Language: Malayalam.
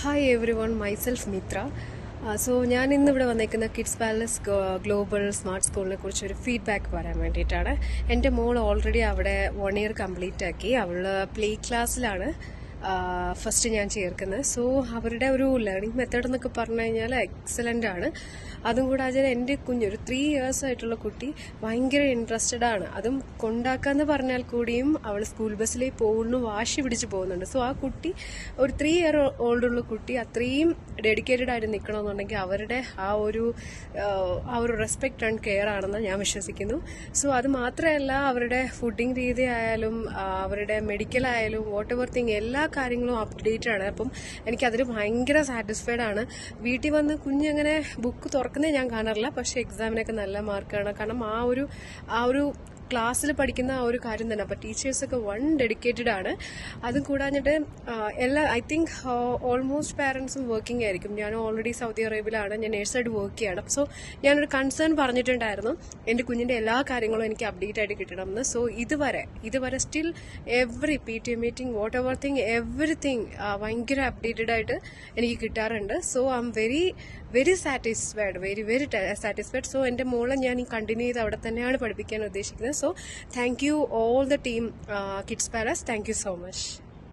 Hi everyone, myself Mitra. So ഞാൻ ഇന്നിവിടെ വന്നേക്കുന്ന കിഡ്സ് പാലസ് ഗ്ലോബൽ സ്മാർട്ട് സ്കൂളിനെ കുറിച്ച് ഒരു ഫീഡ്ബാക്ക് പറയാൻ വേണ്ടിയിട്ടാണ്. എൻ്റെ മോൾ ഓൾറെഡി അവിടെ 1 ഇയർ കംപ്ലീറ്റ് ആക്കി. അവൾ പ്ലേ ക്ലാസ്സിലാണ് ഫസ്റ്റ് ഞാൻ ചേർക്കുന്നത്. സോ അവരുടെ ഒരു ലേണിംഗ് മെത്തേഡ് എന്നൊക്കെ പറഞ്ഞു കഴിഞ്ഞാൽ എക്സലൻ്റ് ആണ്. അതും കൂടാതെ എൻ്റെ കുഞ്ഞൊരു 3 ഇയേഴ്സ് ആയിട്ടുള്ള കുട്ടി ഭയങ്കര ഇൻട്രസ്റ്റഡ് ആണ്. അതും കൊണ്ടാക്കാന്ന് പറഞ്ഞാൽ കൂടിയും അവൾ സ്കൂൾ ബസ്സിലേക്ക് പോകുന്നു, വാശി പിടിച്ച് പോകുന്നുണ്ട്. സോ ആ കുട്ടി ഒരു 3 ഇയർ ഓൾഡുള്ള കുട്ടി അത്രയും ഡെഡിക്കേറ്റഡ് ആയിട്ട് നിൽക്കണമെന്നുണ്ടെങ്കിൽ അവരുടെ ആ ഒരു റെസ്പെക്റ്റ് ആൻഡ് കെയർ ആണെന്ന് ഞാൻ വിശ്വസിക്കുന്നു. സോ അത് മാത്രമല്ല, അവരുടെ ഫുഡിങ് രീതി ആയാലും അവരുടെ മെഡിക്കൽ ആയാലും വാട്ട് എവർ തിങ് എല്ലാ കാര്യങ്ങളും അപ്ഡേറ്റഡ് ആണ്. അപ്പം എനിക്കതിൽ ഭയങ്കര സാറ്റിസ്ഫൈഡ് ആണ്. വീട്ടിൽ വന്ന് കുഞ്ഞങ്ങനെ ബുക്ക് തുറക്കുന്നത് ഞാൻ കാണാറില്ല, പക്ഷെ എക്സാമിനൊക്കെ നല്ല മാർക്കാണ്. കാരണം ആ ഒരു ക്ലാസ്സിൽ പഠിക്കുന്ന ആ ഒരു കാര്യം തന്നെ. അപ്പം ടീച്ചേഴ്സൊക്കെ ഡെഡിക്കേറ്റഡ് ആണ്. അതും കൂടാഞ്ഞിട്ട് ഐ തിങ്ക് ഓൾമോസ്റ്റ് പാരൻസും വർക്കിംഗ് ആയിരിക്കും. ഞാൻ ഓൾറെഡി സൗദി അറേബ്യയിലാണ്, ഞാൻ നേഴ്സായിട്ട് വർക്ക് ചെയ്യണം. സോ ഞാനൊരു കൺസേൺ പറഞ്ഞിട്ടുണ്ടായിരുന്നു, എൻ്റെ കുഞ്ഞിൻ്റെ എല്ലാ കാര്യങ്ങളും എനിക്ക് അപ്ഡേറ്റ് ആയിട്ട് കിട്ടണം എന്ന്. സോ ഇതുവരെ still every PTA meeting what ever thing everything ഭയങ്കര അപ്ഡേറ്റഡ് ആയിട്ട് എനിക്ക് കിട്ടാറുണ്ട്. So I am very satisfied, very satisfied. So എൻ്റെ മോളെ ഞാൻ കണ്ടിന്യൂ ചെയ്ത് അവിടെ തന്നെയാണ് പഠിപ്പിക്കാൻ ഉദ്ദേശിക്കുന്നത്. So thank you all the team Kids Palace. Thank you so much.